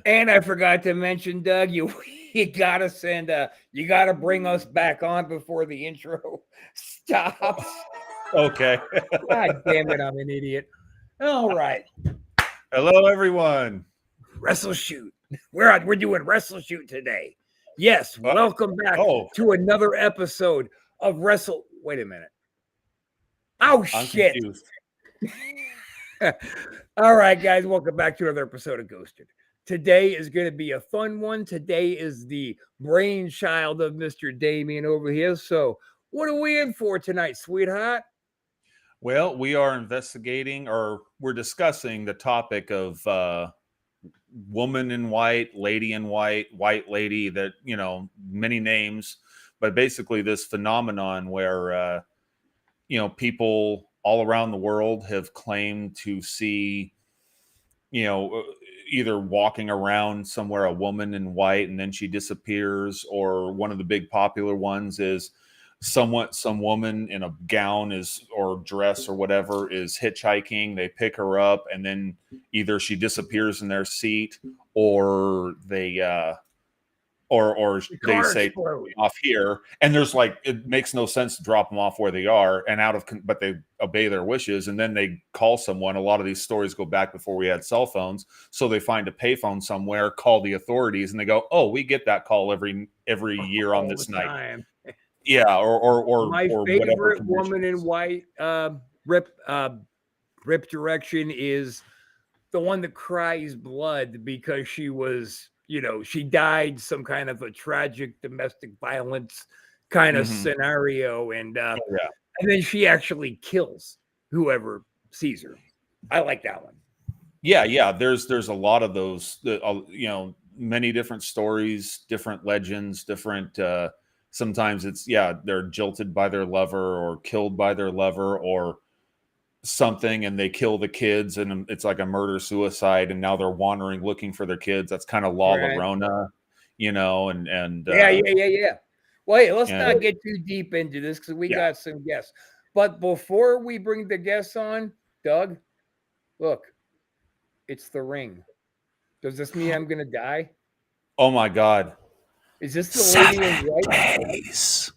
And I forgot to mention, Doug, you gotta you gotta bring us back on before the intro stops. Okay. God damn it, I'm an idiot. All right. Hello, everyone. Wrestle Shoot. We're doing Wrestle Shoot today. Yes, welcome back to another episode of Wrestle. Wait a minute. Oh I'm shit. confused. All right, guys, welcome back to another episode of Ghosted. Today is going to be a fun one. Today is the brainchild of Mr. Damien over here. So, what are we in for tonight, sweetheart? Well, we are investigating, or we're discussing the topic of woman in white, lady in white, white lady, that, many names, but basically this phenomenon where, people all around the world have claimed to see, either walking around somewhere a woman in white and then she disappears, or one of the big popular ones is some woman in a gown or dress or whatever is hitchhiking. They pick her up and then either she disappears in their seat, or they they say off here, and there's it makes no sense to drop them off where they are and but they obey their wishes, and then they call someone. A lot of these stories go back before we had cell phones, so they find a payphone somewhere, call the authorities, and they go, "Oh, we get that call every year on this night." Yeah, or my favorite woman in white rip direction is the one that cries blood because she was, she died some kind of a tragic domestic violence kind of scenario, and then she actually kills whoever sees her. I like that one. Yeah. There's a lot of those. Many different stories, different legends, different. Sometimes it's they're jilted by their lover or killed by their lover or something, and they kill the kids, and it's like a murder suicide, and now they're wandering looking for their kids. That's kind of La Llorona, and yeah. Well, hey, let's not get too deep into this because we got some guests. But before we bring the guests on, Doug, look, it's the ring. Does this mean I'm gonna die? Oh my God! Is this the lady in white?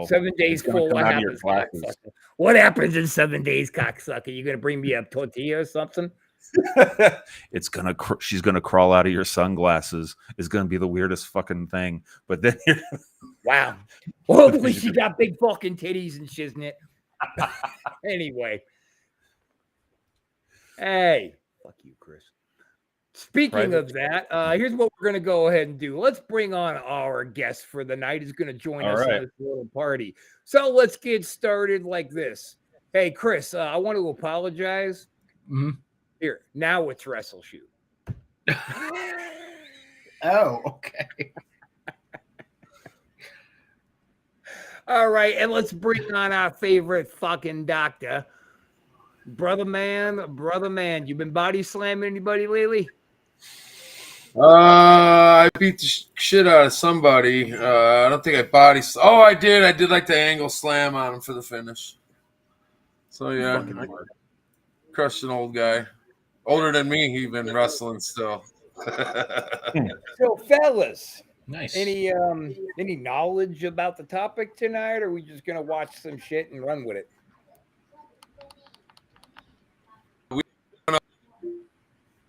7 days full. What happens? What happens in 7 days, cocksucker? You gonna bring me a tortilla or something? She's gonna crawl out of your sunglasses. It's gonna be the weirdest fucking thing. But then wow. Well, hopefully she got big fucking titties and shiznit. Anyway. Hey, fuck you, Chris. Speaking of that, here's what we're going to go ahead and do. Let's bring on our guest for the night. Who's going to join us in this little party. So let's get started like this. Hey, Chris, I want to apologize. Mm-hmm. Here, now it's Wrestle Shoot. Oh, okay. All right, and let's bring on our favorite fucking doctor. Brother man, you been body slamming anybody lately? I beat the shit out of somebody. I don't think I body. Oh, I did. I did like the angle slam on him for the finish. So yeah, crushed an old guy, older than me. He's been wrestling still. So, fellas, nice. Any knowledge about the topic tonight, or are we just gonna watch some shit and run with it?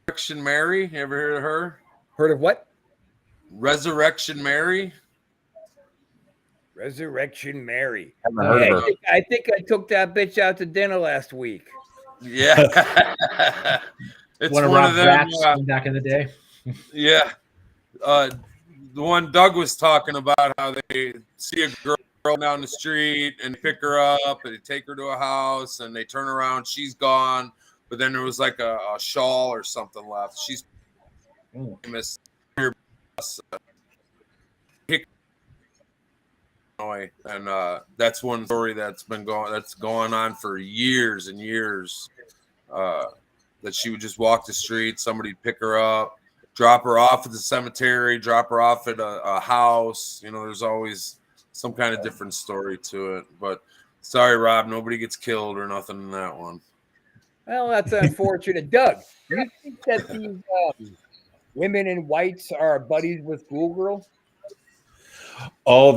Resurrection Mary. You ever heard of her? Heard of what? Resurrection Mary. Resurrection Mary. I think I took that bitch out to dinner last week. Yeah. It's one of them back in the day. Yeah. The one Doug was talking about, how they see a girl down the street and pick her up and they take her to a house and they turn around, she's gone. But then there was like a shawl or something left. She's famous. And that's one story that's going on for years and years. That she would just walk the street, somebody'd pick her up, drop her off at the cemetery, drop her off at a house. There's always some kind of different story to it. But sorry, Rob, nobody gets killed or nothing in that one. Well, that's unfortunate. Doug, you think that these women in whites are buddies with Ghoul Girl? Oh,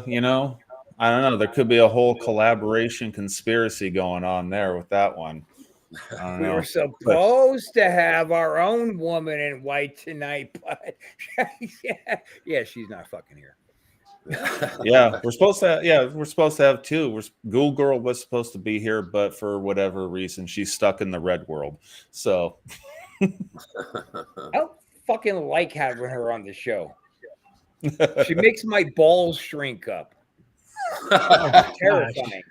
you know, I don't know. There could be a whole collaboration conspiracy going on there with that one. I don't We were know. supposed to have our own woman in white tonight, but yeah, she's not fucking here. Yeah, we're supposed to. Yeah, we're supposed to have two. Ghoul Girl was supposed to be here, but for whatever reason, she's stuck in the red world. So I don't fucking like having her on the show. She makes my balls shrink up. Oh, Terrifying.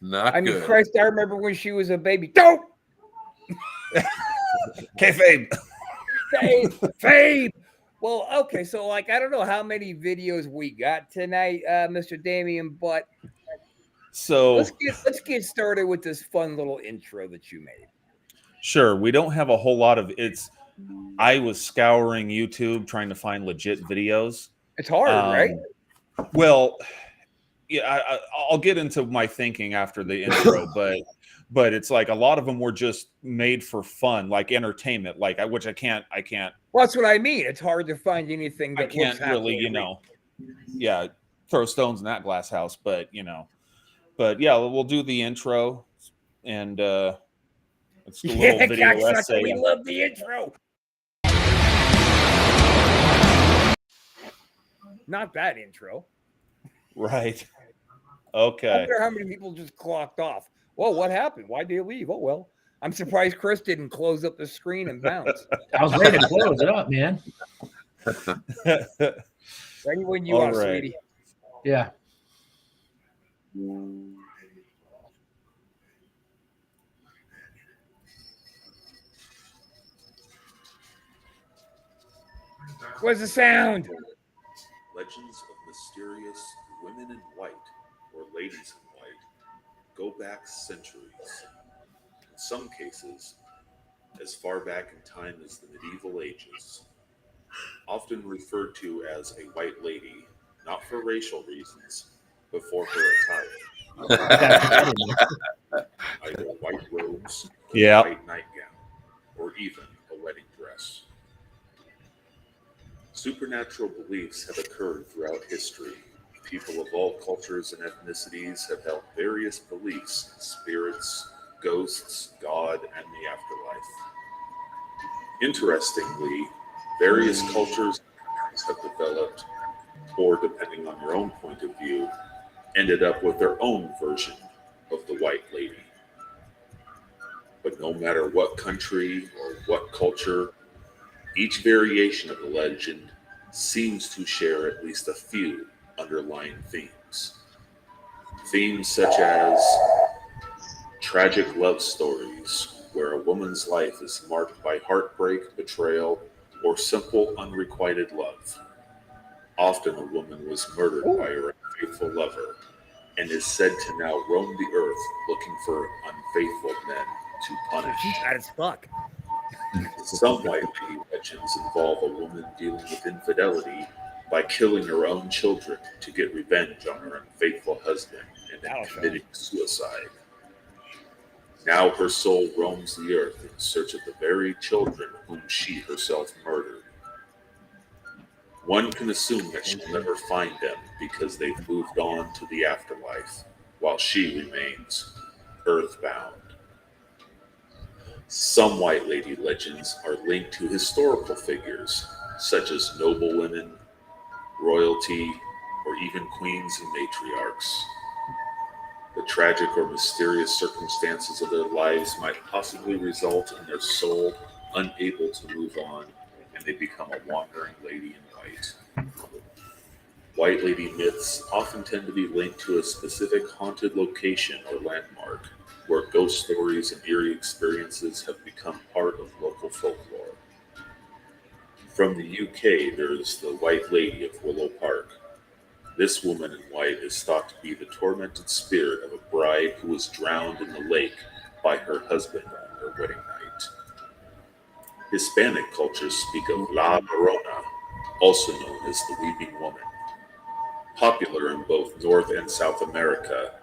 Not I mean, good. Christ, I remember when she was a baby. Don't kayfabe. Fabe. Well, okay, so like I don't know how many videos we got tonight, Mr. Damien, but So let's get started with this fun little intro that you made. sure, we don't have a whole lot of it's. I was scouring YouTube trying to find legit videos. It's hard, right? Well, yeah, I'll get into my thinking after the intro, but it's like a lot of them were just made for fun, like entertainment, like which I can't. Well, that's what I mean. It's hard to find anything that I can't looks really, halfway throw stones in that glass house, but yeah, we'll do the intro and it's a little video cocksucker, essay. we love the intro. Not that intro. Right. I Okay. wonder how many people just clocked off. Whoa, what happened? Why did they leave? Oh well. I'm surprised Chris didn't close up the screen and bounce. I was ready to close it up, man. Ready when you All are, right. sweetie. Yeah. Where's the sound? Legends of mysterious women in white or ladies in white go back centuries. In some cases, as far back in time as the medieval ages. Often referred to as a white lady, not for racial reasons, but for her attire. Either white robes, Yeah. white nightgown, or even a wedding dress. Supernatural beliefs have occurred throughout history. People of all cultures and ethnicities have held various beliefs in spirits, ghosts, God, and the afterlife. Interestingly, various cultures have developed, or depending on your own point of view, ended up with their own version of the white lady. But no matter what country or what culture, each variation of the legend seems to share at least a few underlying themes. Themes such as tragic love stories, where a woman's life is marked by heartbreak, betrayal, or simple unrequited love. Often a woman was murdered by her unfaithful lover and is said to now roam the earth looking for unfaithful men to punish. She's hot as fuck. Some white lady legends involve a woman dealing with infidelity by killing her own children to get revenge on her unfaithful husband and then committing suicide. Now her soul roams the earth in search of the very children whom she herself murdered. One can assume that she'll never find them because they've moved on to the afterlife, while she remains earthbound. Some white lady legends are linked to historical figures, such as noblewomen, royalty, or even queens and matriarchs. The tragic or mysterious circumstances of their lives might possibly result in their soul unable to move on, and they become a wandering lady in white. White lady myths often tend to be linked to a specific haunted location or landmark, where ghost stories and eerie experiences have become part of local folklore. From the UK, there is the White Lady of Willow Park. This woman in white is thought to be the tormented spirit of a bride who was drowned in the lake by her husband on their wedding night. Hispanic cultures speak of La Llorona, also known as the Weeping Woman. Popular in both North and South America,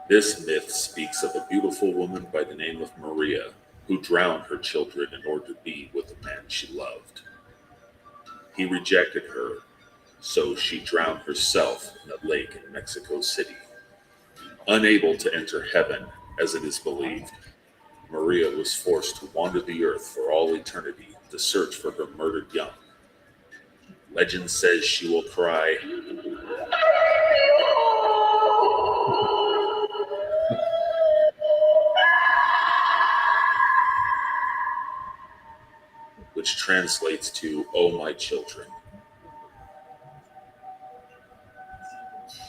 This myth speaks of a beautiful woman by the name of Maria who drowned her children in order to be with the man she loved. He rejected her, so she drowned herself in a lake in Mexico City. Unable to enter heaven, as it is believed, Maria was forced to wander the earth for all eternity to search for her murdered young. Legend says she will cry, which translates to, "Oh, my children."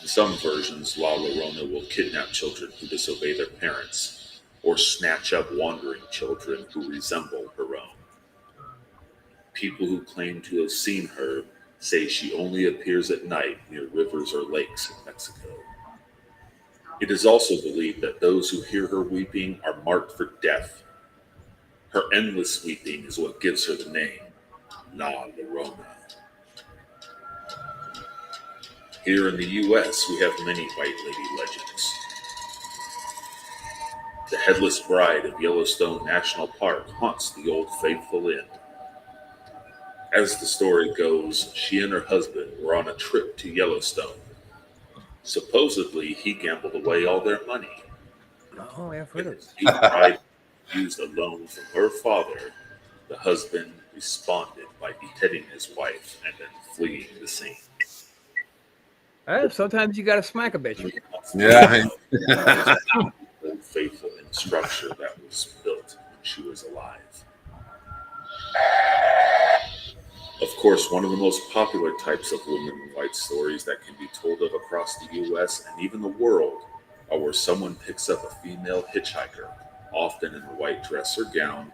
In some versions, La Llorona will kidnap children who disobey their parents, or snatch up wandering children who resemble her own. People who claim to have seen her say she only appears at night near rivers or lakes in Mexico. It is also believed that those who hear her weeping are marked for death. Her endless weeping is what gives her the name, La Llorona. Here in the U.S., we have many White Lady legends. The Headless Bride of Yellowstone National Park haunts the Old Faithful Inn. As the story goes, she and her husband were on a trip to Yellowstone. Supposedly, he gambled away all their money. Oh, I've heard of it. He bride used a loan from her father. The husband responded by beheading his wife and then fleeing the scene. Sometimes you got to smack a bitch. Yeah. Old Faithful Inn structure that was built when she was alive. Of course, one of the most popular types of women in white stories that can be told of across the U.S. and even the world are where someone picks up a female hitchhiker, often in a white dress or gown,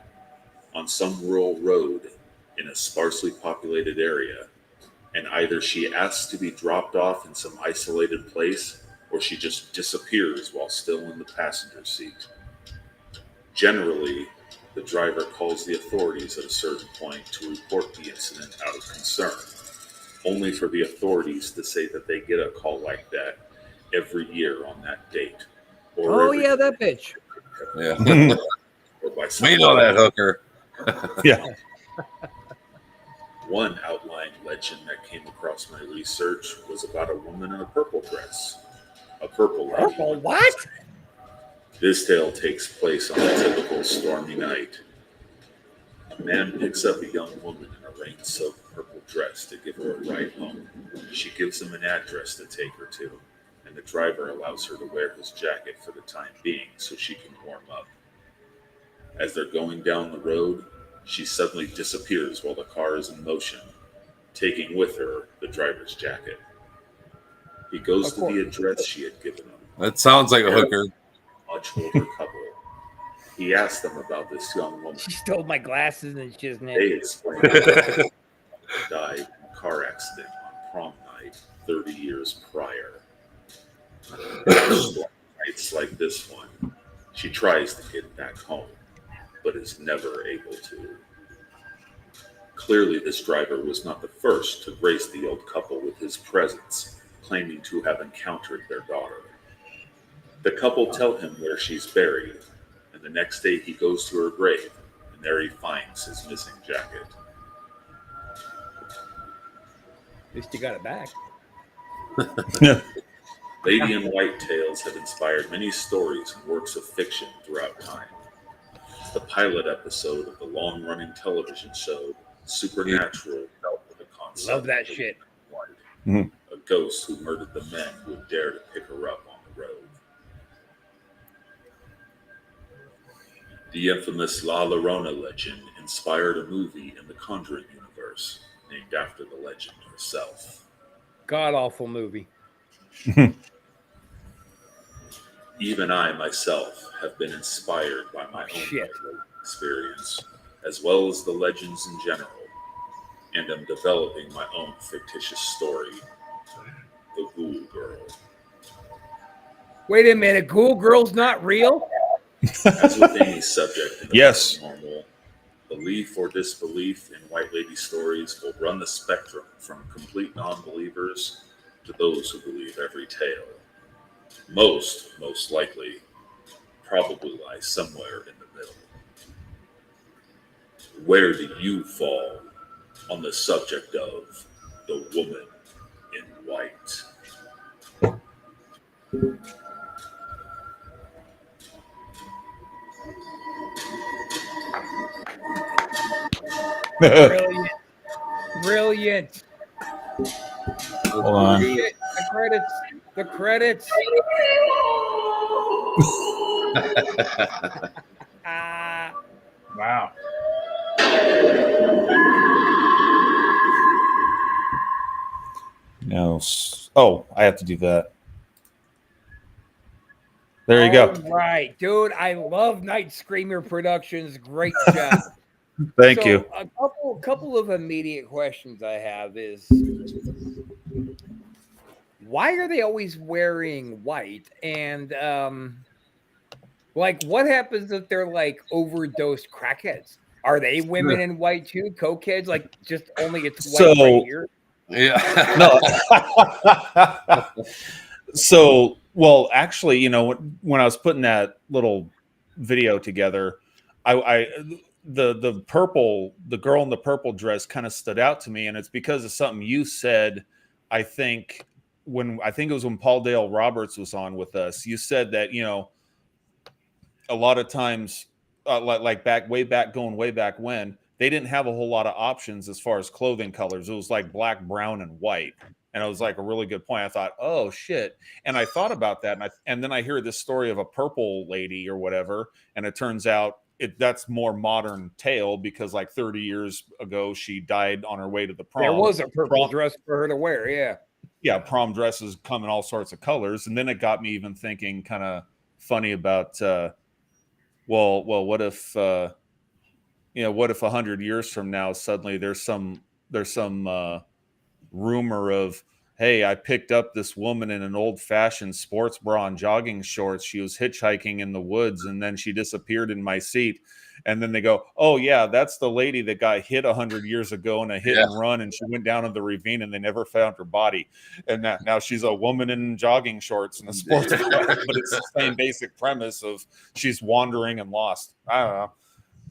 on some rural road in a sparsely populated area, and either she asks to be dropped off in some isolated place or she just disappears while still in the passenger seat. Generally, the driver calls the authorities at a certain point to report the incident out of concern, only for the authorities to say that they get a call like that every year on that date. Or Oh, every yeah, that bitch. Yeah. or by We know that hooker. Yeah. One outlying legend that came across my research was about a woman in a purple dress. A purple lady. Purple what? This tale takes place on a typical stormy night. A man picks up a young woman in a rain-soaked purple dress to give her a ride home. She gives him an address to take her to, and the driver allows her to wear his jacket for the time being so she can warm up. As they're going down the road, she suddenly disappears while the car is in motion, taking with her the driver's jacket. He goes to the address she had given him. That sounds like a hooker. Much older couple. He asked them about this young woman. She stole my glasses and she's They explained that she died in a car accident on prom night 30 years prior. Nights like this one, she tries to get back home, but is never able to. Clearly, this driver was not the first to grace the old couple with his presence, claiming to have encountered their daughter. The couple tell him where she's buried, and the next day he goes to her grave, and there he finds his missing jacket. At least you got it back. Lady in White tales have inspired many stories and works of fiction throughout time. The pilot episode of the long-running television show Supernatural dealt with the concept Love that of shit. White, Mhm. a ghost who murdered the men who would dare to pick her up on the road. The infamous La Llorona legend inspired a movie in the Conjuring universe, named after the legend herself. God awful movie. Even I myself have been inspired by my own Shit. experience, as well as the legends in general, and am developing my own fictitious story, The Ghoul Girl. Wait a minute, Ghoul Girl's not real? As with any subject in the Yes. paranormal, belief or disbelief in White Lady stories will run the spectrum from complete non-believers to those who believe every tale. Most likely, probably lie somewhere in the middle. Where do you fall on the subject of the woman in white? Brilliant. Brilliant. Hold on. Shit, the credits. The credits. Ah. Wow. No. Oh, I have to do that. There you go. All right, dude. I love Night Screamer Productions. Great job. Thank So, you. A couple of immediate questions I have is, why are they always wearing white? And like, what happens if they're like overdosed crackheads? Are they women in white too? Cokeheads? Like, just only it's white So- right here? Yeah. No. So, well, actually, you know, when I was putting that little video together, the purple, the girl in the purple dress kind of stood out to me, and it's because of something you said. I think it was when Paul Dale Roberts was on with us. You said that, you know, a lot of times, like way back when, they didn't have a whole lot of options as far as clothing colors. It was like black, brown, and white. And it was like a really good point. I thought, oh shit. And I thought about that. And then I hear this story of a purple lady or whatever. And it turns out that's more modern tale, because like 30 years ago, she died on her way to the prom. There was a purple Prom- dress for her to wear. Yeah. Yeah. Prom dresses come in all sorts of colors. And then it got me even thinking kind of funny about, well, what if, what if 100 years from now, suddenly there's some rumor of, hey, I picked up this woman in an old-fashioned sports bra and jogging shorts. She was hitchhiking in the woods, and then she disappeared in my seat. And then they go, oh yeah, that's the lady that got hit 100 years ago in a hit and run, and she went down in the ravine, and they never found her body. And now she's a woman in jogging shorts and a sports bra, but it's the same basic premise of she's wandering and lost. I don't know.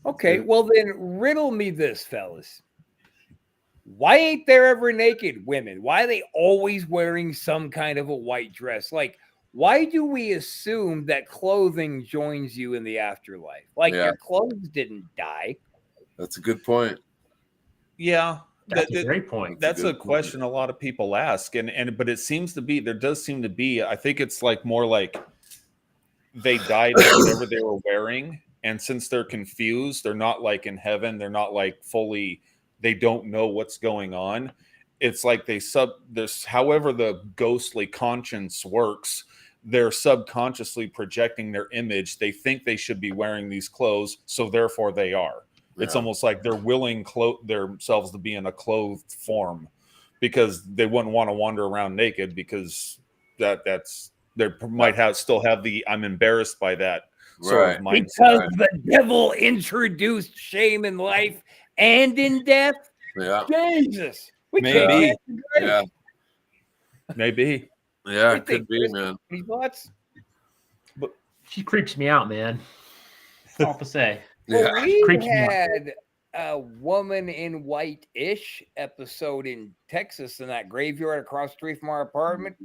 Okay, well then riddle me this, fellas. Why ain't there ever naked women? Why are they always wearing some kind of a white dress? Like, why do we assume that clothing joins you in the afterlife? Like, your clothes didn't die. That's a good point. Yeah. That's a great point. That's a question a lot of people ask, but it seems to be, there does seem to be, I think it's like more like they died in whatever they were wearing, and since they're confused, they're not like in heaven, they're not like fully, they don't know what's going on. It's like there's however the ghostly conscience works, they're subconsciously projecting their image. They think they should be wearing these clothes, so therefore they are. It's almost like they're willing themselves to be in a clothed form, because they wouldn't want to wander around naked, because that's they might still have the I'm embarrassed by that sort of mindset. Because the devil introduced shame in life and in death. Yeah. Jesus. We Maybe. can't Maybe. Yeah, it could be, man. Any thoughts? She creeps me out, man. That's all to say. Well, we Creeps me out. had a woman in white-ish episode in Texas in that graveyard across the street from our apartment.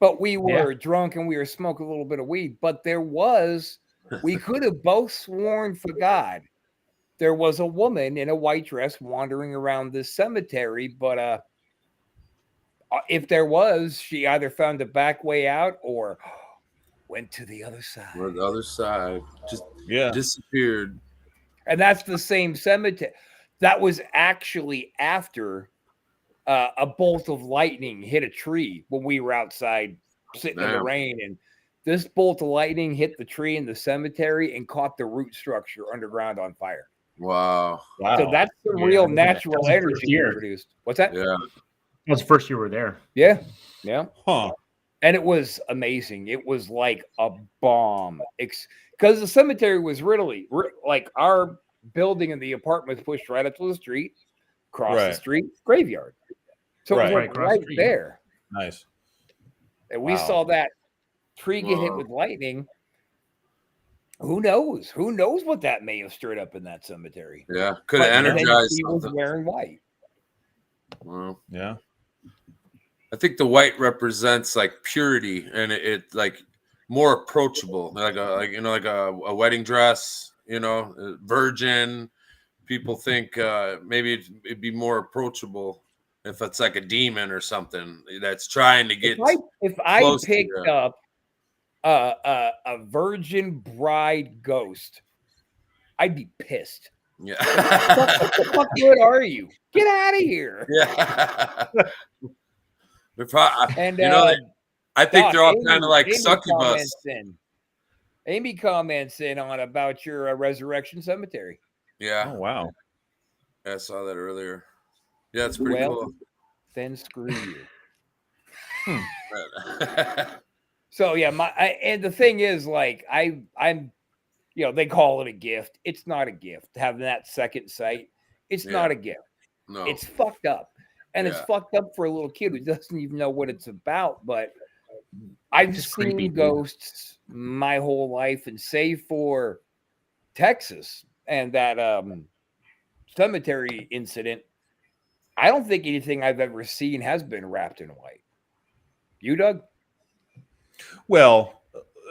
But we were drunk and we were smoking a little bit of weed. But we could have both sworn for God, there was a woman in a white dress wandering around this cemetery. But if there was, she either found a back way out or went to the other side. Or the other side. Just Yeah. disappeared. And that's the same cemetery. That was actually after a bolt of lightning hit a tree when we were outside sitting in the Damn. rain. And this bolt of lightning hit the tree in the cemetery and caught the root structure underground on fire. Wow. So that's the real natural That's the first energy year. produced. What's that? Yeah. That was the first year we were there. Yeah. Yeah. Huh. And it was amazing. It was like a bomb. Because the cemetery was really like our building and the apartments pushed right up to the street, across the Right. street, graveyard. So it was Right. like Right across the right street. there. Nice. And we Wow. saw that tree get hit Wow. with lightning, who knows? Who knows what that may have stirred up in that cemetery? Yeah, could But have then energized he was something. wearing white. Well, Yeah. I think the white represents like purity, and it like more approachable, like a wedding dress, virgin. People think maybe it'd be more approachable if it's like a demon or something that's trying to get If I close to picked you. up a virgin bride ghost, I'd be pissed. Yeah. What the fuck good are you? Get out of here. Yeah. And I think Doc, they're all Amy- kind of like Amy succubus. Amy comments in on about your Resurrection Cemetery. Yeah, Oh wow. I saw that earlier. Yeah, it's pretty Well, then screw you. cool. So yeah, and the thing is, like, I'm, they call it a gift. It's not a gift. Having that second sight, it's Yeah. not a gift. No. It's fucked up, and it's Yeah. fucked up for a little kid who doesn't even know what it's about. But I've It's seen creepy, dude. ghosts my whole life, and save for Texas and that cemetery incident, I don't think anything I've ever seen has been wrapped in white. You, Doug? Well,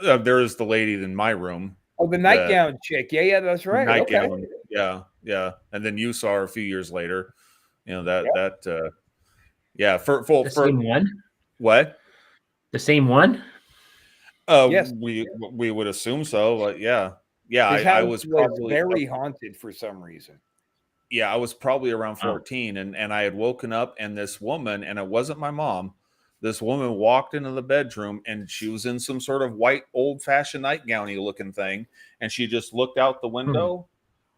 there is the lady in my room. Oh, the nightgown chick. Yeah, that's right. Nightgown. Okay. Yeah. And then you saw her a few years later. For The same one? what? The same one? Yes. We would assume so. But yeah. His I house was probably very haunted for some reason. I was probably around Oh. 14 and I had woken up and this woman, and it wasn't my mom, this woman walked into the bedroom and she was in some sort of white old-fashioned nightgowny looking thing, and she just looked out the window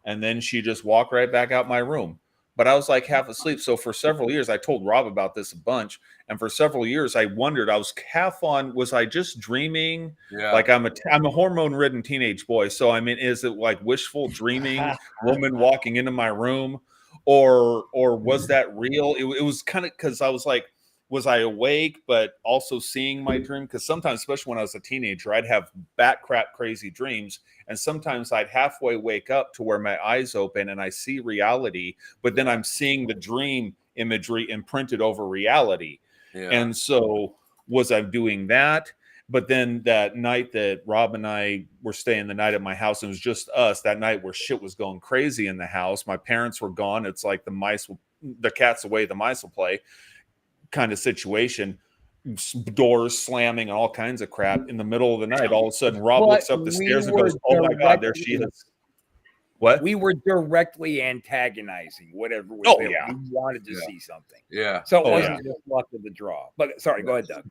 and then she just walked right back out my room. But I was like half asleep. So for several years, I told Rob about this a bunch, and for several years I wondered, I was half on, was I just dreaming? Yeah. Like I'm a hormone-ridden teenage boy. So I mean, is it like wishful dreaming, woman walking into my room, or was that real? It was kind of, because I was like, was I awake but also seeing my dream? Because sometimes, especially when I was a teenager, I'd have bat crap crazy dreams, and sometimes I'd halfway wake up to where my eyes open and I see reality, but then I'm seeing the dream imagery imprinted over reality. Yeah. And so was I doing that? But then that night that Rob and I were staying the night at my house, it was just us that night where shit was going crazy in the house. My parents were gone. It's like the cat's away, the mice will play kind of situation. Doors slamming and all kinds of crap in the middle of the night. All of a sudden, Rob looks up the stairs and goes, "Oh my God, there she is." What? We were directly antagonizing whatever was there. Yeah. We wanted to see something. Yeah. So it Oh, wasn't just luck of the draw. But sorry, go ahead, Doug.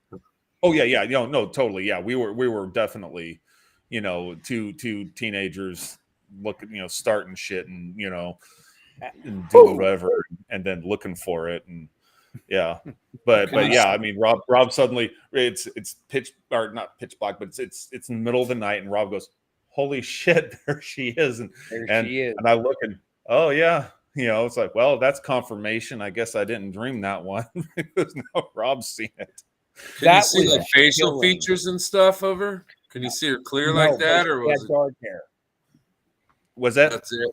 Oh yeah. No, totally. Yeah, we were definitely, two teenagers looking, starting shit and and doing whatever, and then looking for it, and yeah. But yeah, I mean, Rob suddenly, it's pitch, or not pitch black, but it's in the middle of the night, and Rob goes, "Holy shit, there she is!" There she is. And I look and, oh yeah, it's like, well, that's confirmation. I guess I didn't dream that one. Because now Rob's seen it. Can That you see was like facial chilling. features and stuff of her? Can you see her clear No, like that, but or she had was it? dark hair? Was that? That's it.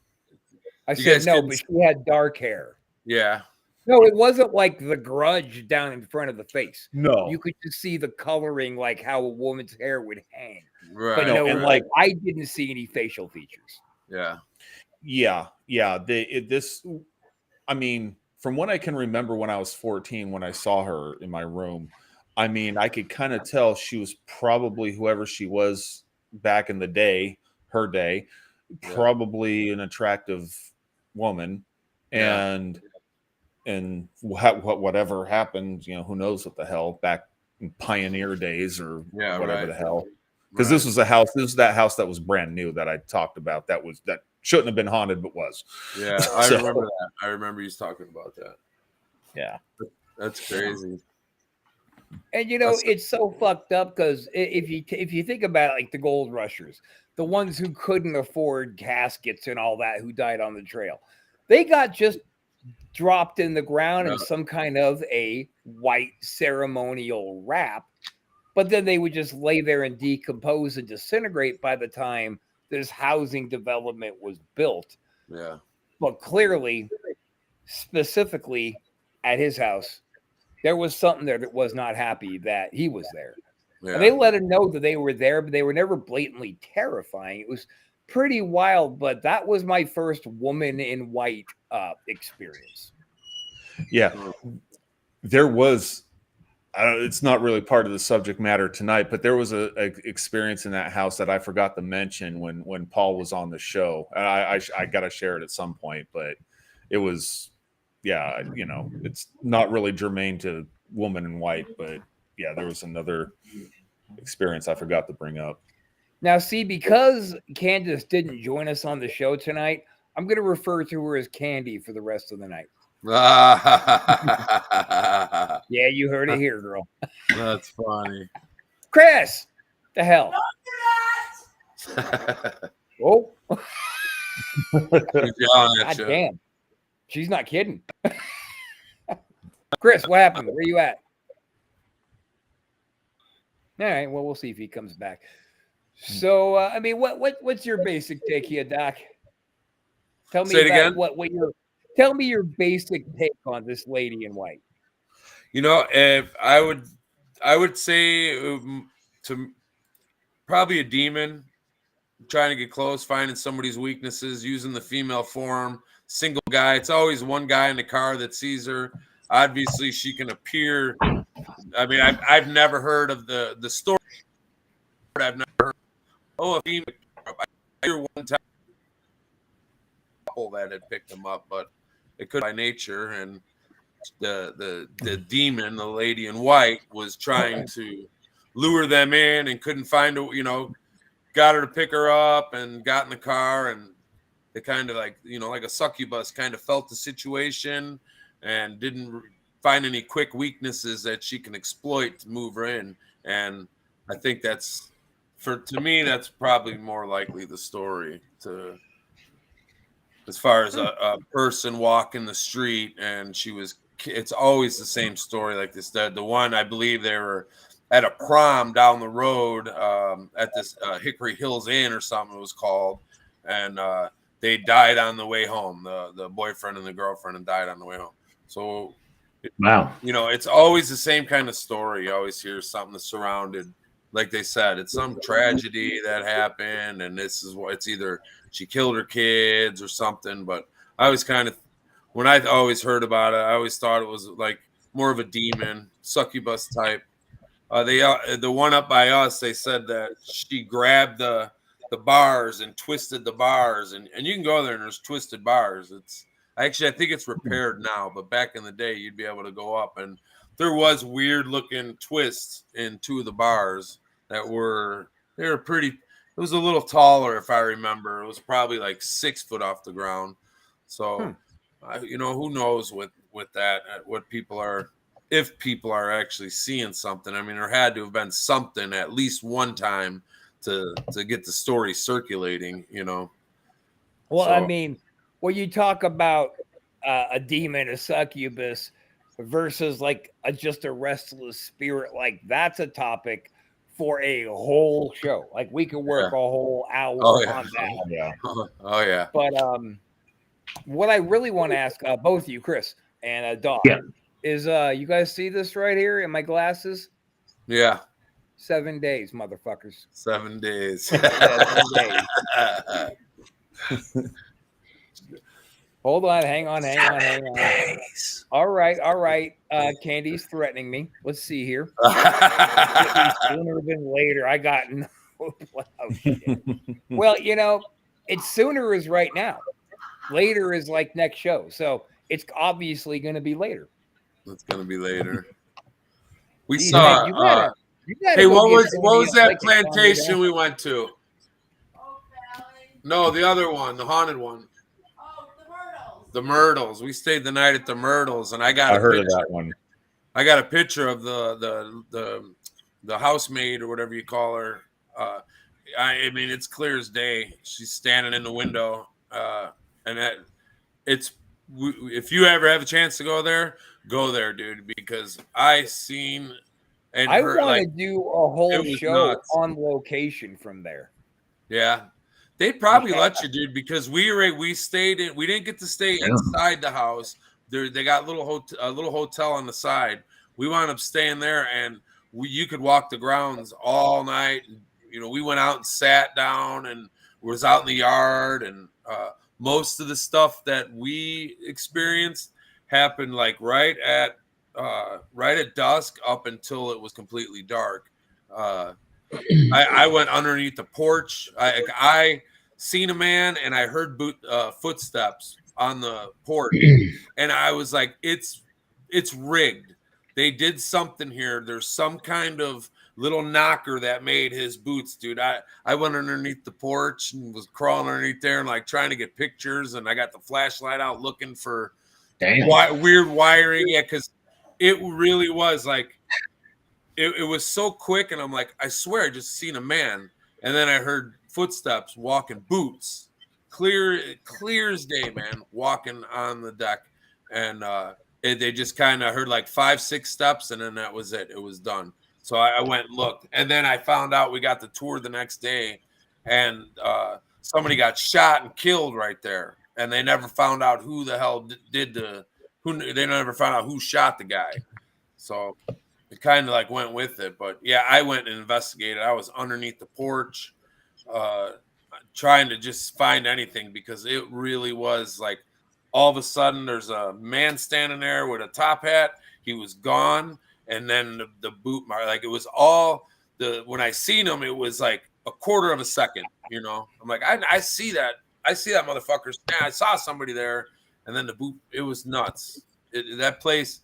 I You said guys no, couldn't but see- she had dark hair. Yeah. No, it wasn't like The Grudge down in front of the face. No. You could just see the coloring, like how a woman's hair would hang. Right. But No, no, and like I didn't see any facial features. Yeah. Yeah. I mean, from what I can remember when I was 14, when I saw her in my room, I mean, I could kind of tell she was probably whoever she was back in the day, her day, Yeah. probably an attractive woman. Yeah. And whatever happened, who knows what the hell, back in pioneer days or Yeah, whatever right. the hell. Because Right. this was that house that was brand new that I talked about. That shouldn't have been haunted, but was. Yeah, I So- remember that. I remember you talking about that. Yeah. That's crazy. And That's- it's so fucked up because if you think about like the gold rushers, the ones who couldn't afford caskets and all that, who died on the trail, they got just dropped in the ground in Yeah. some kind of a white ceremonial wrap. but then they would just lay there and decompose and disintegrate by the time this housing development was built. Yeah. But clearly, specifically at his house, there was something there that was not happy that he was there. Yeah. And they let him know that they were there, but they were never blatantly terrifying. It was pretty wild, but that was my first woman in white experience. Yeah, there was. It's not really part of the subject matter tonight, but there was a experience in that house that I forgot to mention when Paul was on the show. And I got to share it at some point, but it was, yeah, you know, it's not really germane to Woman in White, but yeah, there was another experience I forgot to bring up. Now, see, because Candace didn't join us on the show tonight, I'm going to refer to her as Candy for the rest of the night. Yeah, you heard it here, girl. That's funny. Chris, the hell? Oh, He's yelling at God you. damn. She's not kidding. Chris, what happened? Where you at? All right, well, we'll see if he comes back. So, I mean, what's your basic take here, Doc? Tell me Say it about again? tell me your basic take on this lady in white. You know, if I would say to probably a demon trying to get close, finding somebody's weaknesses, using the female form, single guy. It's always one guy in the car that sees her. Obviously, she can appear. I mean, I've never heard of the story. I've never heard. Oh, a female. I hear one time that had picked him up, but it could be by nature. And the demon, the lady in white, was trying to lure them in and couldn't find a, got her to pick her up and got in the car, and they kind of like a succubus kind of felt the situation and didn't find any quick weaknesses that she can exploit to move her in. And I think to me that's probably more likely the story, to as far as a person walking the street and it's always the same story like this. The one, I believe they were at a prom down the road at this Hickory Hills Inn or something it was called, and they died on the way home. The boyfriend and the girlfriend and died on the way home. So, wow, it's always the same kind of story. You always hear something that's surrounded, like they said, it's some tragedy that happened, and this is what it's either she killed her kids or something. But I always when I always heard about it, I always thought it was like more of a demon, succubus type. The one up by us, they said that she grabbed the bars and twisted the bars, and you can go there and there's twisted bars. I think it's repaired now, but back in the day you'd be able to go up, and there was weird looking twists in two of the bars they were pretty. It was a little taller, if I remember. It was probably like 6 foot off the ground. So, who knows with that, what people are. If people are actually seeing something. I mean, there had to have been something at least one time to get the story circulating, Well, so, I mean, when you talk about a demon, a succubus, versus like just a restless spirit, like that's a topic for a whole show. Like we could work a whole hour on that. Yeah. Oh yeah. But what I really want to ask both of you, Chris and Doc, is you guys see this right here in my glasses? Yeah. 7 days, motherfuckers. 7 days. 7 days. Hold on, hang on. All right. Candy's threatening me. Let's see here. Sooner than later. I got no. Well, it's sooner is right now. Later is like next show. So it's obviously going to be later. It's going to be later. We Jeez, saw. you gotta hey, what was that plantation we went to? No, the other one, the haunted one. The Myrtles. We stayed the night at the Myrtles, and I heard of that one. I got a picture of the housemaid or whatever you call her. I mean, it's clear as day. She's standing in the window, and if you ever have a chance to go there, dude. Because I seen And I her, want like, to do a whole it was show nuts. on location from there. yeah, they'd probably Yeah. let you, dude, because we stayed in. We didn't get to stay inside the house. They got a little hotel on the side. We wound up staying there, and you could walk the grounds all night. You know, we went out and sat down and was out in the yard, and most of the stuff that we experienced happened like right at dusk up until it was completely dark. I went underneath the porch. I seen a man and I heard footsteps on the porch, and I was like, it's rigged. They did something here. There's some kind of little knocker that made his boots, dude. I went underneath the porch and was crawling underneath there and like trying to get pictures, and I got the flashlight out looking for weird wiring. Yeah, because it really was like it was so quick, and I'm like, I swear I just seen a man, and then I heard footsteps walking, boots, clear as day, man, walking on the deck, and they just kind of heard like 5-6 steps, and then that was it. It was done. So I went and looked, and then I found out we got the tour the next day, and somebody got shot and killed right there, and they never found out who the hell they never found out who shot the guy. So it kind of like went with it. But yeah, I went and investigated. I was underneath the porch, trying to just find anything, because it really was like all of a sudden there's a man standing there with a top hat. He was gone. And then the boot mark, like it was all when I seen him, it was like a quarter of a second, you know. I'm like, I see that motherfucker. Yeah, I saw somebody there, and then the boot, it was nuts. That place,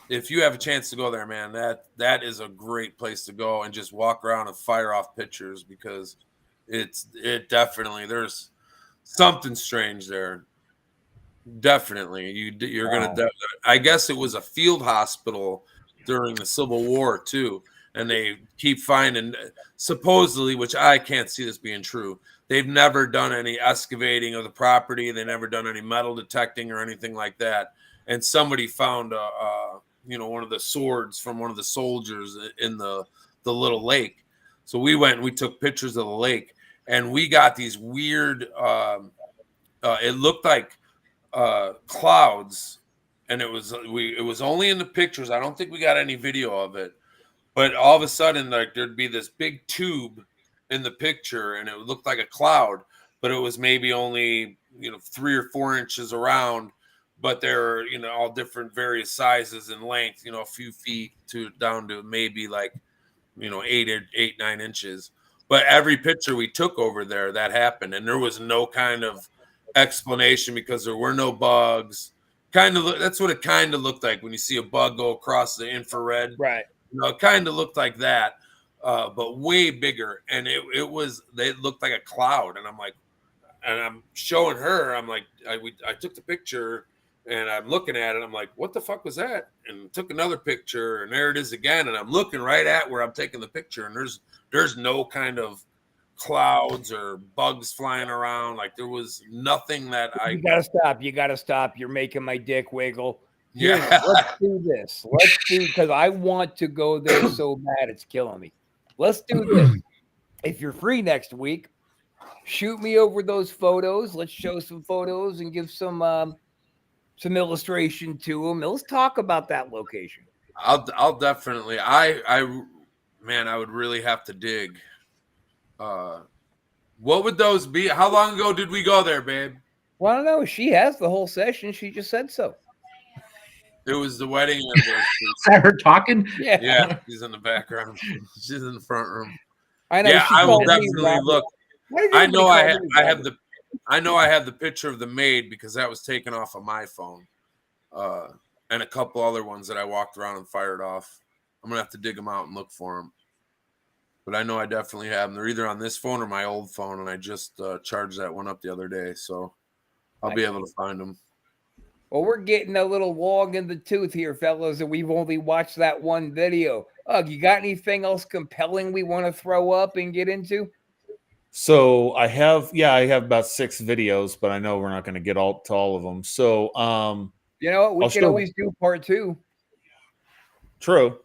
if you have a chance to go there, man, that is a great place to go and just walk around and fire off pictures, because it definitely, there's something strange there. Definitely, you're Wow. gonna. I guess it was a field hospital during the Civil War too, and they keep finding, supposedly, which I can't see this being true. They've never done any excavating of the property. They never done any metal detecting or anything like that. And somebody found one of the swords from one of the soldiers in the little lake. So we went and we took pictures of the lake, and we got these weird. It looked like clouds, and it was only in the pictures. I don't think we got any video of it, but all of a sudden, like, there'd be this big tube in the picture, and it looked like a cloud, but it was maybe only 3 or 4 inches around, but they're all different various sizes and length, a few feet down to maybe like 8-9 inches. But every picture we took over there, that happened, and there was no kind of explanation, because there were no bugs. That's what it kind of looked like when you see a bug go across the infrared, Right? it kind of looked like that, but way bigger, and they looked like a cloud. And I'm like, and I'm showing her, I'm like, I took the picture, and I'm looking at it, I'm like, what the fuck was that? And took another picture, and there it is again, and I'm looking right at where I'm taking the picture, and there's no kind of clouds or bugs flying around. Like, there was nothing that You gotta stop. You're making my dick wiggle. Yeah. Let's do this. Because I want to go there so bad, it's killing me. Let's do this. If you're free next week, shoot me over those photos. Let's show some photos and give some illustration to them. Let's talk about that location. I'll definitely. I would really have to dig. What would those be? How long ago did we go there, babe? Well, I don't know. She has the whole session. She just said so. It was the wedding anniversary. Is that her talking? Yeah. Yeah, she's in the background. She's in the front room. I know. Yeah, she I will called me definitely Robert. look. Why did I know everybody call me Robert? I know I have the picture of the maid, because that was taken off of my phone, and a couple other ones that I walked around and fired off. I'm gonna have to dig them out and look for them. But I know I definitely have them. They're either on this phone or my old phone, and I just charged that one up the other day, so I'll be able to find them. Well, we're getting a little long in the tooth here, fellas, and we've only watched that one video. You got anything else compelling we want to throw up and get into? So I have about 6 videos, but I know we're not going to get to all of them. So You know what? We I'll can show- always do part 2. true.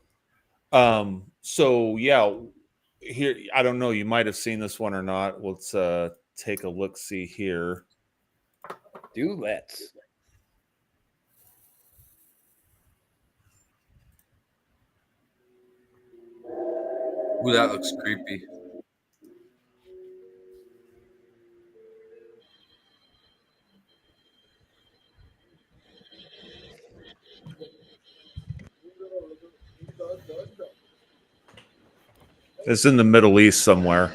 So yeah, here I don't know. You might have seen this one or not. Let's take a look. See here. Do let's. Ooh, that looks creepy. It's in the Middle East somewhere.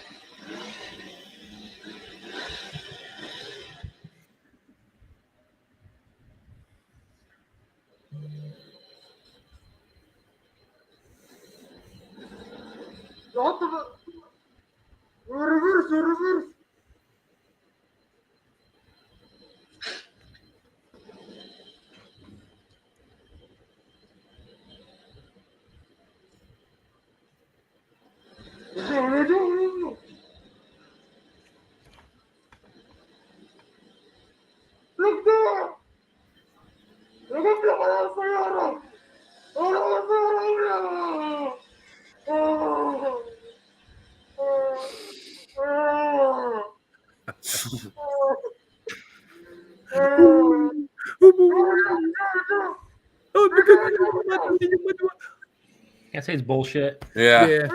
Can't say it's bullshit. Yeah. Yeah.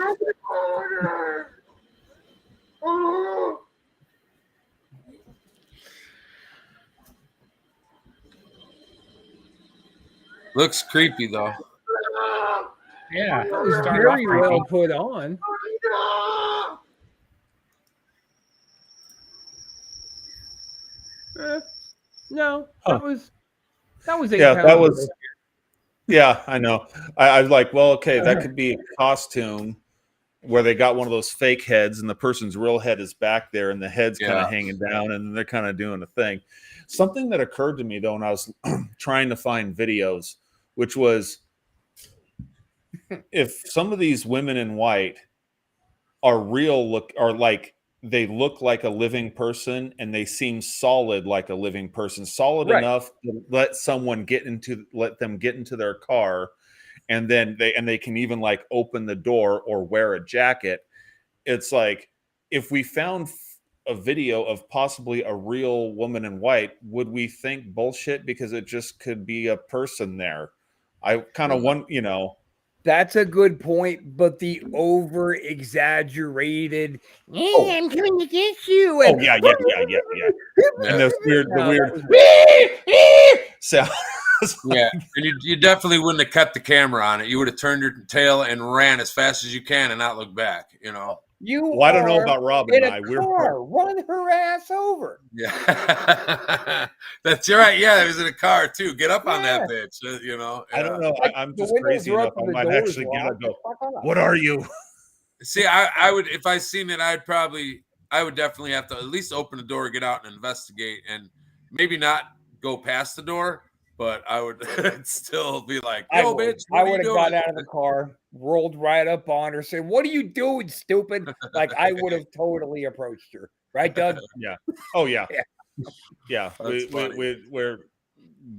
Looks creepy though. Yeah, It was started off very creepy. well put on. No, that was Yeah, that was. palatable. Yeah, I know. I was like, well, okay, that could be a costume where they got one of those fake heads, and the person's real head is back there, and the head's kind Yeah. of hanging down, and they're kind of doing a thing. Something that occurred to me though, when I was trying to find videos, which was if some of these women in white are real, like they look like a living person and they seem solid like a living person, solid Right. enough to let them get into their car, and then they can even like open the door or wear a jacket. It's like if we found a video of possibly a real woman in white, would we think bullshit because it just could be a person there? I kind of want, That's a good point, but the over exaggerated, Oh. I'm coming to get you. Oh And, yeah. And Yeah. the weird sound. Yeah, and you definitely wouldn't have kept the camera on it. You would have turned your tail and ran as fast as you can and not look back. You know. You Well, I don't know are about Rob in and a I. We're car. Run her ass over. Yeah, that's right. Yeah, he was in a car too. Get up on that bitch. You know. I don't Yeah. know. Like, I'm the just windows crazy are enough. up I and the might door's actually get locked. to go. Fuck off. What are you? See, I would if I seen it, I would definitely have to at least open the door, get out and investigate, and maybe not go past the door, but I would still be like, "Yo, bitch, I what are you would have doing?" got out of the car, rolled right up on her, said, "What are you doing, stupid?" Like I would have totally approached her, right, Doug? Yeah. Oh yeah. Yeah. Yeah. That's funny.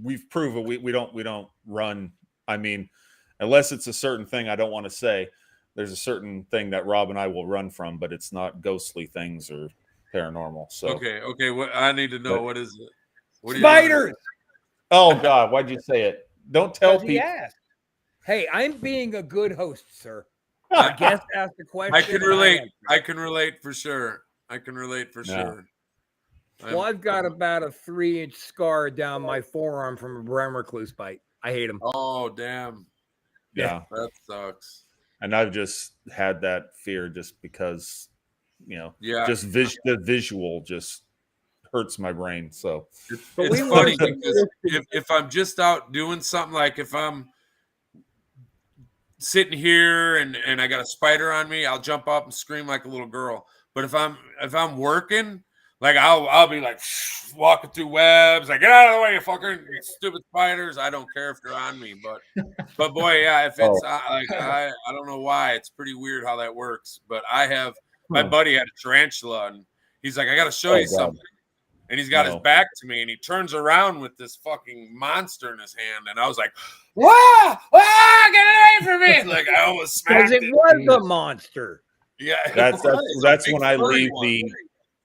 We've proven we don't run. I mean, unless it's a certain thing I don't want to say. There's a certain thing that Rob and I will run from, but it's not ghostly things or paranormal. So Okay. What I need to know, But- what is it? What are you doing? Spiders. Oh God, why'd you say it? Don't tell Because he people. asked. Hey, I'm being a good host, sir. The guest asked the question. I can and relate. answered. I can relate for sure. Yeah. Well, I've got about a 3-inch scar down my forearm from a brown recluse bite. I hate them. Oh damn, Yeah. that sucks. And I've just had that fear just because, Yeah, just the visual just hurts my brain. So But it's we funny want- because if I'm just out doing something, like if I'm sitting here and I got a spider on me, I'll jump up and scream like a little girl. But if I'm working, like I'll be like walking through webs, like, get out of the way, you fucking stupid spiders. I don't care if they're on me, but boy, yeah, if it's I don't know why, it's pretty weird how that works. But I have my buddy had a tarantula, and he's like, I got to show you something. and he's got his No. back to me, and he turns around with this fucking monster in his hand, and I was like, "Wah! Wah! Get it away from me!" Like I almost Because smacked it it. was a monster. Yeah, it That's was a that's big when I furry leave one. the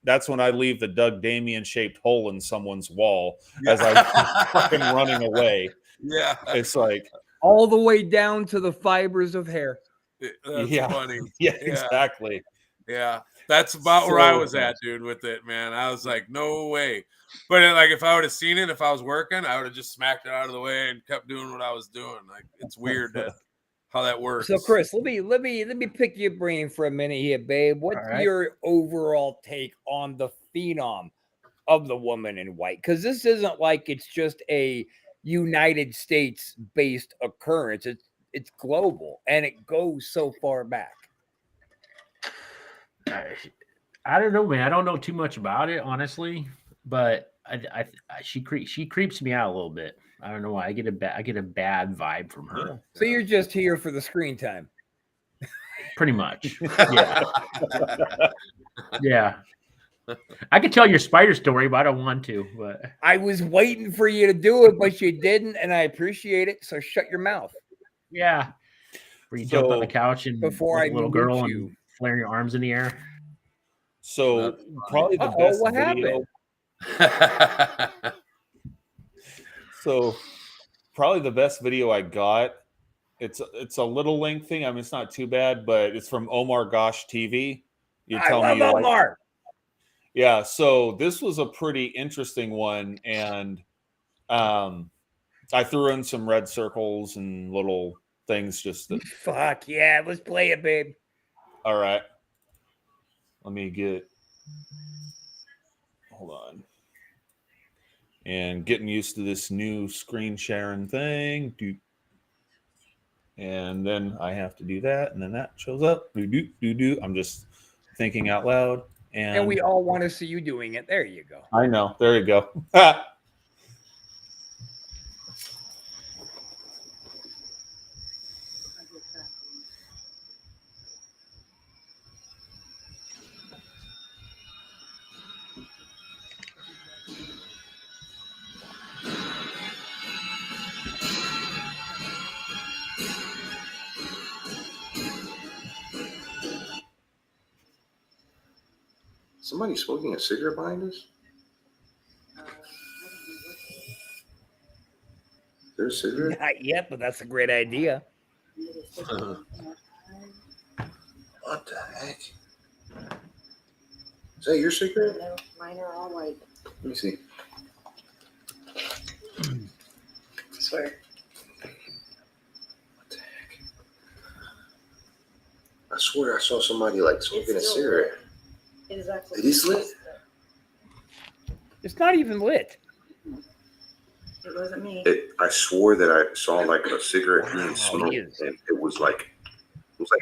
that's when I leave the Doug Damien shaped hole in someone's wall Yeah. as I'm fucking running away. Yeah, It's like, All the way down to the fibers of hair. that's yeah, funny. yeah, Yeah. exactly. Yeah, that's about where I So was at, close. dude, with it, man. I was like, no way. But like, if I would have seen it, if I was working, I would have just smacked it out of the way and kept doing what I was doing. Like, it's weird how that works. So, Chris, let me pick your brain for a minute here, babe. What's All right. your overall take on the phenom of the woman in white? Because this isn't like it's just a United States based occurrence. It's global and it goes so far back. I don't know, man. I don't know too much about it, honestly, but she creeps me out a little bit. I don't know why. I get a bad vibe from her. So you're just here for the screen time. Pretty much. Yeah. Yeah. I could tell your spider story, but I don't want to. But I was waiting for you to do it, but you didn't, and I appreciate it. So shut your mouth. yeah. Where you jump on the couch and before like I a little mute girl you. and flare your arms in the air. So probably the Uh-oh, best what video. happened? So probably the best video I got. It's a little lengthy. I mean, it's not too bad, but it's from Omar Gosh TV. You I tell me love you like. Omar. Yeah, so this was a pretty interesting one, and I threw in some red circles and little things just to, Fuck yeah, let's play it, babe. all right. Let me hold on. And getting used to this new screen sharing thing. And then I have to do that, and then that shows up. I'm just thinking out loud. And we all want to see you doing it. There you go. I know. There you go. Somebody smoking a cigarette behind us? Is there a cigarette? Not yet, but that's a great idea. What the heck? Is that your cigarette? No, mine are all white. Let me see. I swear. What the heck? I swear I saw somebody like smoking a It's still cigarette. It is actually. It is lit? It's not even lit. It wasn't me. I swore that I saw like a cigarette being Wow, smoked, it is. and it was like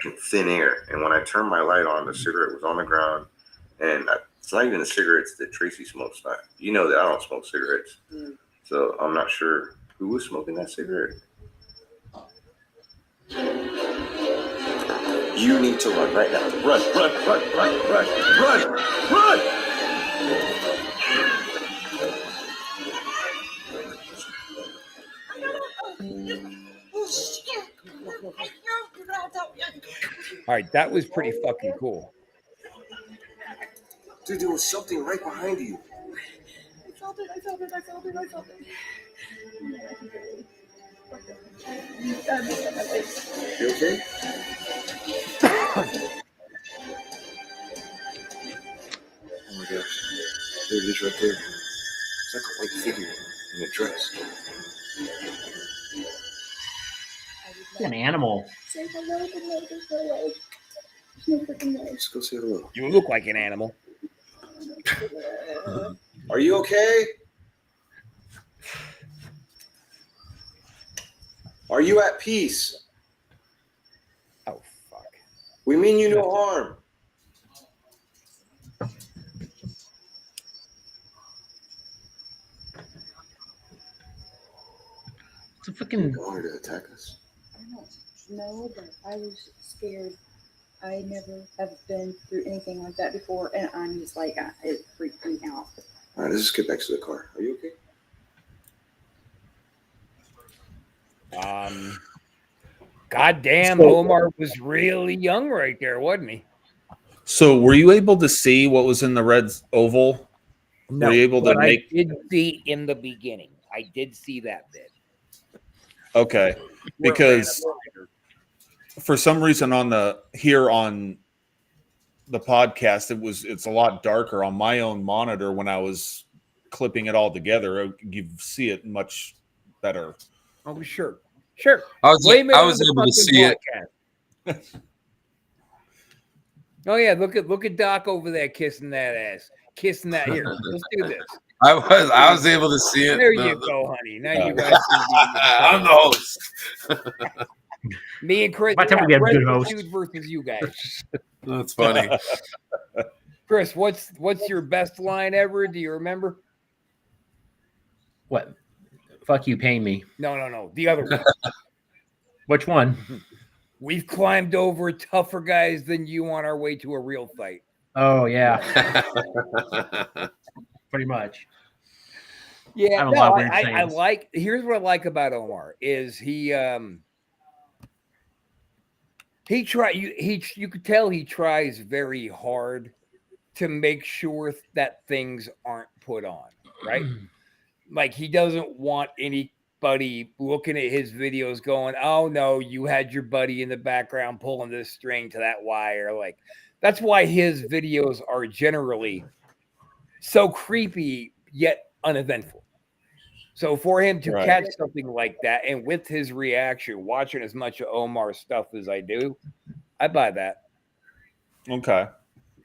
in thin air. And when I turned my light on, the cigarette was on the ground. And it's not even the cigarettes that Tracy smokes. You know that I don't smoke cigarettes, so I'm not sure who was smoking that cigarette. You need to run right now. Run, run, run, run, run, run, run! All right, that was pretty fucking cool. Dude, there was something right behind you. I felt it. You okay? Oh my gosh. There it is right there. It's like a white figure in a dress. An animal. Say hello, but no, there's no way. There's no freaking way. Let's go say hello. You look like an animal. Are you okay? Are you at peace? Oh fuck. We mean you no harm. It's a freaking. You want her to attack us? I don't know, but I was scared. I never have been through anything like that before, and I'm just like, it freaked me out. All right, let's just get back to the car. Are you okay? Goddamn, So- Omar was really young right there, wasn't he? So, were you able to see what was in the red oval? Were you able to but make? I did see in the beginning. I did see that bit. Okay, because for some reason on the podcast, it's a lot darker on my own monitor when I was clipping it all together. You see it much better. Oh, sure. I was Blame it I on was the able to fucking see it. podcast. Oh yeah, look at Doc over there kissing that ass, kissing that. Here, let's do this. I was able to see it. There you go, honey. Now you guys can be. I'm the host. Me and Chris. By the time we get a good host. Feud versus you guys. That's funny. Chris, what's your best line ever? Do you remember? What? Fuck you, paying me. No. The other one. Which one? We've climbed over tougher guys than you on our way to a real fight. Oh yeah, pretty much. Yeah, I don't no, like weird I sayings. like. Here's what I like about Omar is he try you could tell he tries very hard to make sure that things aren't put on, right? Like he doesn't want anybody looking at his videos going, "Oh no, you had your buddy in the background pulling this string to that wire." Like that's why his videos are generally so creepy yet uneventful. So for him to Right. catch something like that, and with his reaction, watching as much of Omar's stuff as I do, I buy that. Okay,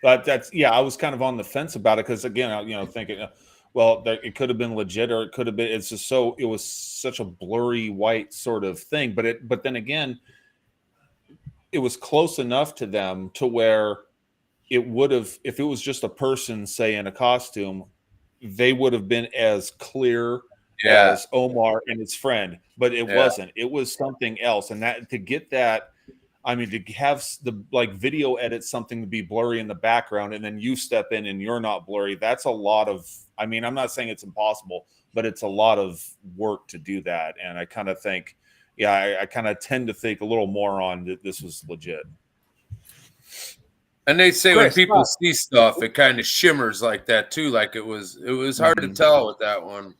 but I was kind of on the fence about it because again, thinking, well, it could have been legit or it could have been. It's just it was such a blurry white sort of thing. But then again, it was close enough to them to where it would have, if it was just a person, say in a costume, they would have been as clear Yeah. as Omar and his friend, but it wasn't. It was something else, and that to get that, I mean, to have the video edit something to be blurry in the background, and then you step in and you're not blurry. That's a lot of. I mean, I'm not saying it's impossible, but it's a lot of work to do that. And I kind of think, I kind of tend to think a little more on that this was legit. And they say Chris, when people see stuff, it kind of shimmers like that too. Like it was hard to tell with that one.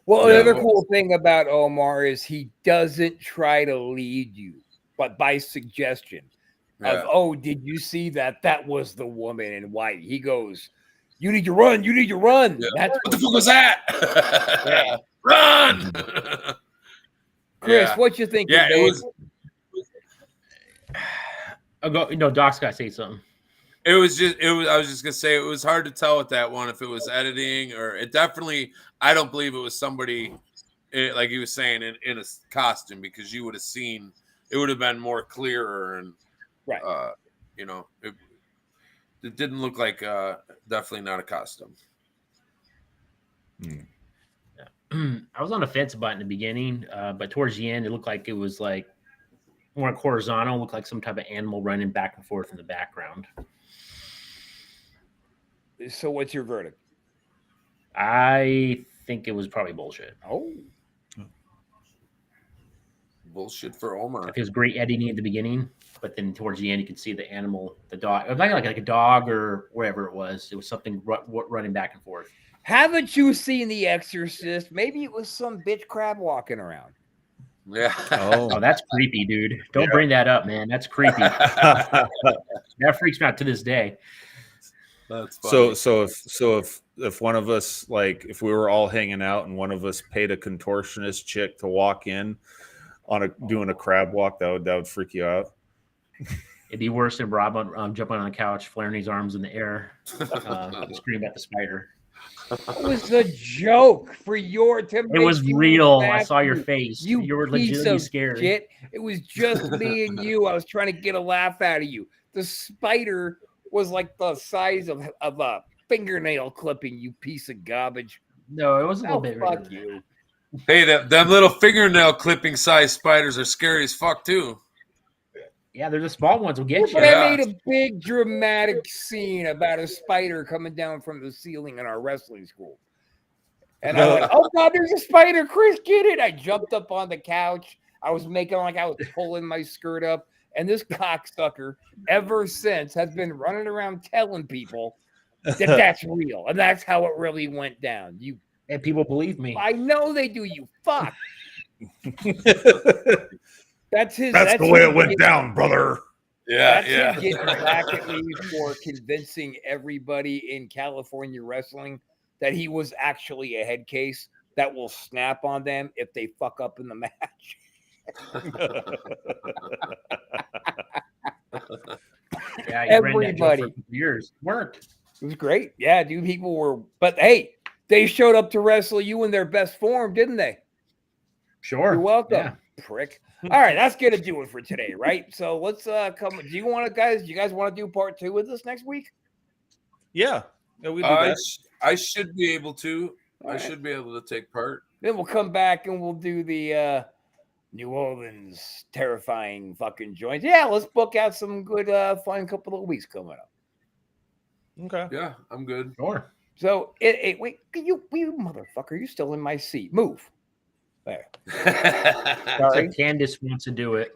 Well, Yeah. another cool thing about Omar is he doesn't try to lead you, but by suggestion Yeah. of, "Oh, did you see that? That was the woman in white." He goes, "You need to run. You need to run." Yeah. That's What the fuck was that? Yeah. Run! Chris. Yeah. What you think? Yeah, it was. I'll go. Doc's got to say something. It was. I was just gonna say it was hard to tell with that one if it was editing or it definitely. I don't believe it was somebody, like he was saying, in a costume because you would have seen. It would have been more clearer and, Right. It didn't look like definitely not a costume. I was on the fence about it in the beginning, but towards the end, it looked like it was like more horizontal, looked like some type of animal running back and forth in the background. So, what's your verdict? I think it was probably bullshit. Oh, Bullshit for Omar. It was great editing at the beginning, but then towards the end, you could see the animal, the dog. It was like a dog or wherever it was. It was something running back and forth. haven't you seen The Exorcist? Maybe it was some bitch crab walking around. Yeah. Oh, that's creepy, dude. Don't bring that up, man. That's creepy. That freaks me out to this day. That's funny. So if one of us, like if we were all hanging out and one of us paid a contortionist chick to walk in on doing a crab walk, that would freak you out. It'd be worse than Rob jumping on the couch, flaring his arms in the air, screaming at the spider. It was a joke for your. To It make was you real. I laugh. saw your face. You were piece legitimately of scared. Shit. It was just me and you. I was trying to get a laugh out of you. The spider was like the size of a fingernail clipping. You piece of garbage. No, it was a little Oh, bit. fuck you. Hey, them little fingernail clipping size spiders are scary as fuck too. Yeah, they're the small ones will get you. But Yeah. I made a big dramatic scene about a spider coming down from the ceiling in our wrestling school. And I went, oh God, there's a spider. Chris, get it. I jumped up on the couch. I was making like I was pulling my skirt up. And this cocksucker, ever since, has been running around telling people that that's real. And that's how it really went down. You, And people believe me. I know they do, you fuck. That's his. That's the way him it went getting- down, brother. Yeah, That's yeah. him getting back at me for convincing everybody in California wrestling that he was actually a head case that will snap on them if they fuck up in the match. Yeah, you ran that joke Everybody. for years. Worked. It was great. Yeah, dude, people were, but hey, they showed up to wrestle you in their best form, didn't they? Sure. You're welcome, Yeah. prick. All right, that's gonna do it for today, right? So let's come. Do you want to, guys? Do you guys want to do part 2 with us next week? Yeah, we do I, that. I should be able to. All I right. should be able to take part. Then we'll come back and we'll do the New Orleans terrifying fucking joints. Yeah, let's book out some good fun couple of weeks coming up. Okay. Yeah, I'm good. Sure. So wait, you motherfucker, you still in my seat. Move. There. Sorry. So Candace wants to do it.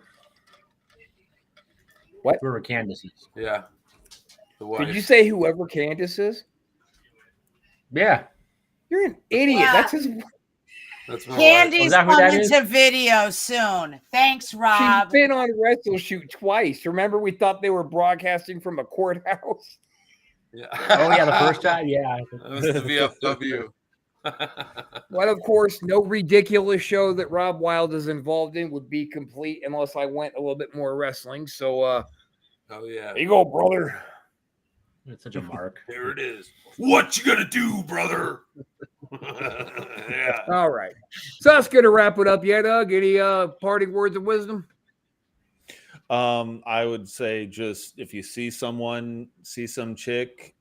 What? Whoever Candace is. Yeah. The wife. Did you say whoever Candace is? Yeah. You're an idiot. Yeah. That's his. That's my wife. Candy's that who that coming is? to video soon. Thanks, She's Rob. been on Wrestle Shoot twice. Remember, we thought they were broadcasting from a courthouse. Yeah. Oh yeah, the first time. Yeah. That was the VFW. Well, of course, no ridiculous show that Rob Wild is involved in would be complete unless I went a little bit more wrestling. So, Oh yeah. there you go, brother. It's such a mark. Here it is. What you gonna do, brother? Yeah. All right. So that's going to wrap it up. Yeah, Doug, any parting words of wisdom? I would say just if you see some chick,